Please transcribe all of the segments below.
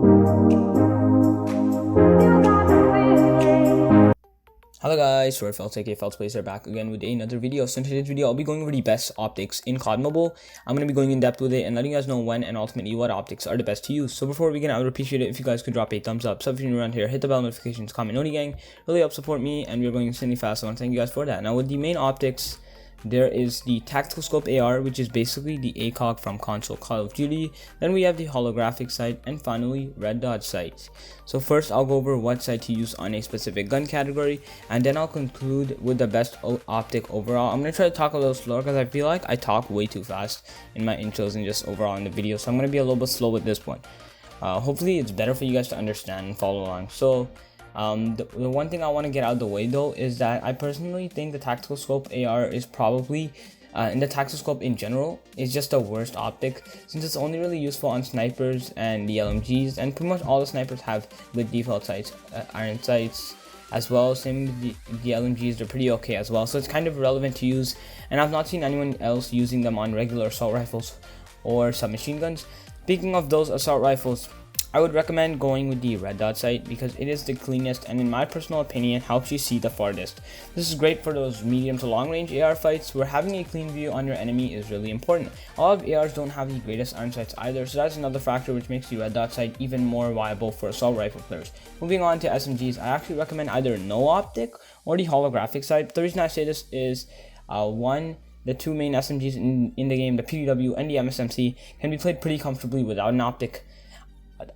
Hello guys, Felts aka Feltsplacer back again with another video. So in today's video, I'll be going over the best optics in COD Mobile. I'm going to be going in depth with it and letting you guys know when and ultimately what optics are the best to use. So before we begin, I would appreciate it if you guys could drop a thumbs up, sub if you're new around here, hit the bell notifications, comment noti gang, really help support me, and we're going insanely fast. So I want to thank you guys for that. Now with the main optics, there is the tactical scope AR, which is basically the ACOG from console Call of Duty. Then we have the holographic sight, and finally red dot sight. So first I'll go over what sight to use on a specific gun category, and then I'll conclude with the best optic overall. I'm going to try to talk a little slower because I feel like I talk way too fast in my intros and just overall in the video, so I'm going to be a little bit slow with this one. Hopefully it's better for you guys to understand and follow along. So the one thing I want to get out of the way though is that I personally think the tactical scope AR is probably in the tactical scope in general is just the worst optic, since it's only really useful on snipers and the LMGs, and pretty much all the snipers have good default sights, iron sights as well. Same with the LMGs, they're pretty okay as well, so it's kind of irrelevant to use, and I've not seen anyone else using them on regular assault rifles or submachine guns. Speaking of those assault rifles, I would recommend going with the red dot sight because it is the cleanest and in my personal opinion helps you see the farthest. This is great for those medium to long range AR fights where having a clean view on your enemy is really important. A lot of ARs don't have the greatest iron sights either, so that's another factor which makes the red dot sight even more viable for assault rifle players. Moving on to SMGs, I actually recommend either no optic or the holographic sight. The reason I say this is one, the two main SMGs in the game, the PDW and the MSMC, can be played pretty comfortably without an optic.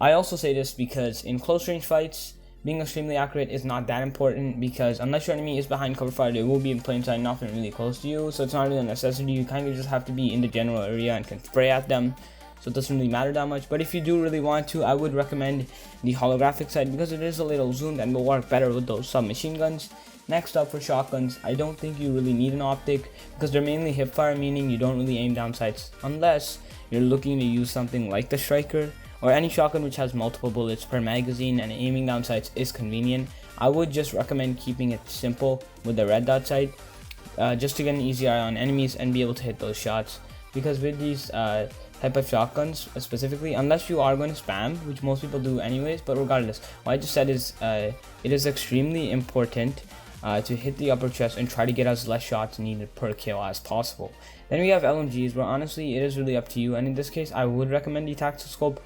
I also say this because in close range fights, being extremely accurate is not that important, because unless your enemy is behind cover fire, they will be in plain sight, nothing really close to you, so it's not really a necessity. You kind of just have to be in the general area and can spray at them, so it doesn't really matter that much. But if you do really want to, I would recommend the holographic sight because it is a little zoomed and will work better with those submachine guns. Next up, for shotguns, I don't think you really need an optic because they're mainly hipfire, meaning you don't really aim down sights unless you're looking to use something like the striker or any shotgun which has multiple bullets per magazine and aiming down sights is convenient. I would just recommend keeping it simple with the red dot sight, just to get an easy eye on enemies and be able to hit those shots. Because with these type of shotguns specifically, unless you are going to spam, which most people do anyways, but regardless, what I just said is it is extremely important to hit the upper chest and try to get as less shots needed per kill as possible. Then we have LMGs, where honestly it is really up to you, and in this case I would recommend the tactical scope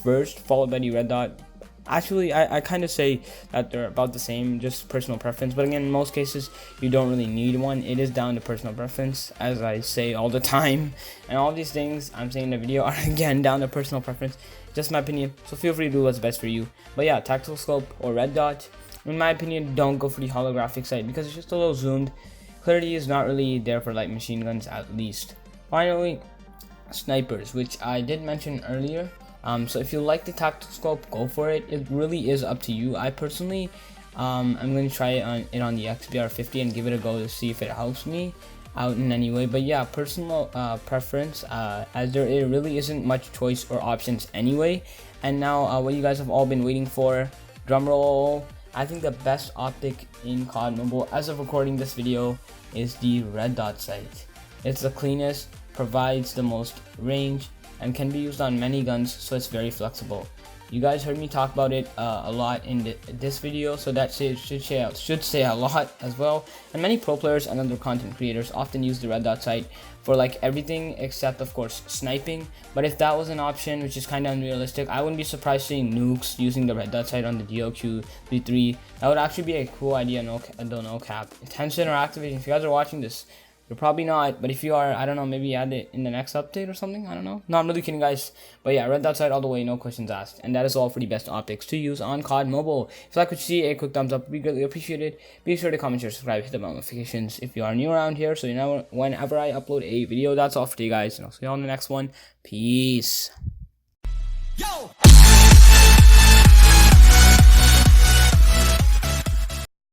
first, followed by the red dot. Actually, I kind of say that they're about the same, just personal preference, but again, in most cases you don't really need one. It is down to personal preference, as I say all the time, and all these things I'm saying in the video are again down to personal preference, just my opinion, so feel free to do what's best for you. But yeah, tactical scope or red dot. In my opinion, don't go for the holographic sight because it's just a little zoomed. Clarity is not really there for light machine guns, at least. Finally, snipers, which I did mention earlier. So if you like the tactical scope, go for it. It really is up to you. I personally, I'm going to try it on the XBR50 and give it a go to see if it helps me out in any way. But yeah, personal preference, as there really isn't much choice or options anyway. And now what you guys have all been waiting for, drum roll. I think the best optic in COD Mobile as of recording this video is the red dot sight. It's the cleanest, provides the most range, and can be used on many guns, so it's very flexible. You guys heard me talk about it a lot in this video, so that should say a lot as well. And many pro players and other content creators often use the red dot sight for like everything except of course sniping. But if that was an option, which is kind of unrealistic, I wouldn't be surprised seeing nukes using the red dot sight on the DLQ-33. That would actually be a cool idea, no cap. Attention or activation, if you guys are watching this, you're probably not, but if you are, I don't know, maybe add it in the next update or something, I don't know. No, I'm really kidding, guys. But yeah, red dot sight all the way, no questions asked. And that is all for the best optics to use on COD Mobile. If you like what you see, a quick thumbs up would be greatly appreciated. Be sure to comment, share, subscribe, hit the bell notifications if you are new around here, so you know whenever I upload a video. That's all for you guys, and I'll see you on the next one. Peace. Yo!